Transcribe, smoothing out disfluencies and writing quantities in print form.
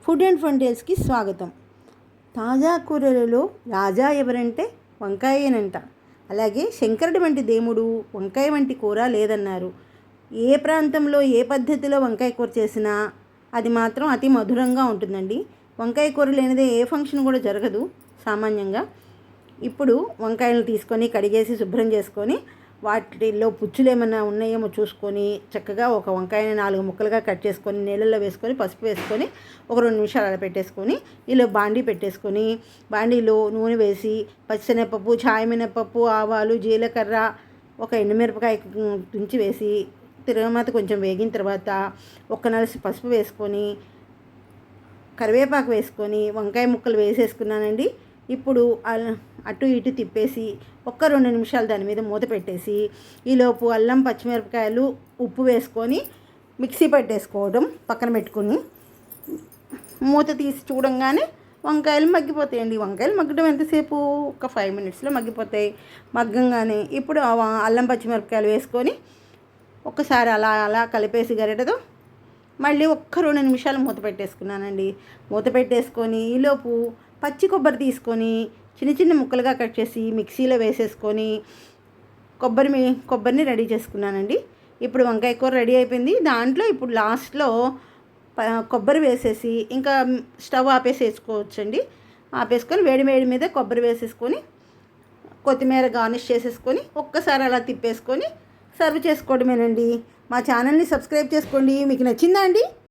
Food and fun డేస్కి స్వాగతం. తాజా కూరలలో రాజా ఎవరంటే వంకాయేనంట. అలాగే శంకరుడి వంటి దేవుడు వంకాయ వంటి కూర లేదన్నారు. ఏ ప్రాంతంలో ఏ పద్ధతిలో వంకాయ కూర చేసినా అది మాత్రం అతి మధురంగా ఉంటుందండి. వంకాయ కూర లేనిదే ఏ ఫంక్షన్ కూడా జరగదు సామాన్యంగా. ఇప్పుడు వంకాయలు తీసుకొని కడిగేసి శుభ్రం చేసుకొని వాటిల్లో పుచ్చులు ఏమైనా ఉన్నాయేమో చూసుకొని చక్కగా ఒక వంకాయని 4 ముక్కలుగా కట్ చేసుకొని నీళ్ళల్లో వేసుకొని పసుపు వేసుకొని ఒక 2 నిమిషాలు అలా పెట్టేసుకొని ఇలా బాండీ పెట్టేసుకొని బాండీలో నూనె వేసి పచ్చిశనగపప్పు, చాయమినపప్పు, ఆవాలు, జీలకర్ర, ఒక ఎండుమిరపకాయ తుంచి వేసి తిరగమాత కొంచెం వేగిన తర్వాత ఒక నలుసు పసుపు వేసుకొని కరివేపాకు వేసుకొని వంకాయ ముక్కలు వేసేసుకున్నానండి. ఇప్పుడు అటు ఇటు తిప్పేసి 1-2 నిమిషాలు దాని మీద మూత పెట్టేసి ఈలోపు అల్లం, పచ్చిమిరపకాయలు, ఉప్పు వేసుకొని మిక్సీ పట్టేసుకోవడం పక్కన పెట్టుకొని మూత తీసి చూడంగానే వంకాయలు మగ్గిపోతాయండి. వంకాయలు మగ్గడం ఎంతసేపు? ఒక 5 మినిట్స్లో మగ్గిపోతాయి. మగ్గంగానే ఇప్పుడు అల్లం, పచ్చిమిరపకాయలు వేసుకొని ఒక్కసారి అలా అలా కలిపేసి గరిటెతో మళ్ళీ 1-2 నిమిషాలు మూత పెట్టేసుకున్నానండి. మూత పెట్టేసుకొని ఈలోపు పచ్చి కొబ్బరి తీసుకొని చిన్న చిన్న ముక్కలుగా కట్ చేసి మిక్సీలో వేసేసుకొని కొబ్బరిని రెడీ చేసుకున్నానండి. ఇప్పుడు వంకాయ కూర రెడీ అయిపోయింది. దాంట్లో ఇప్పుడు లాస్ట్లో కొబ్బరి వేసేసి ఇంకా స్టవ్ ఆపేసేసుకోవచ్చండి. ఆపేసుకొని వేడి మీద కొబ్బరి వేసేసుకొని కొత్తిమీర గార్నిష్ చేసేసుకొని ఒక్కసారి అలా తిప్పేసుకొని సర్వ్ చేసుకోవడమేనండి. మా ఛానల్ని సబ్స్క్రైబ్ చేసుకోండి. మీకు నచ్చిందా అండి?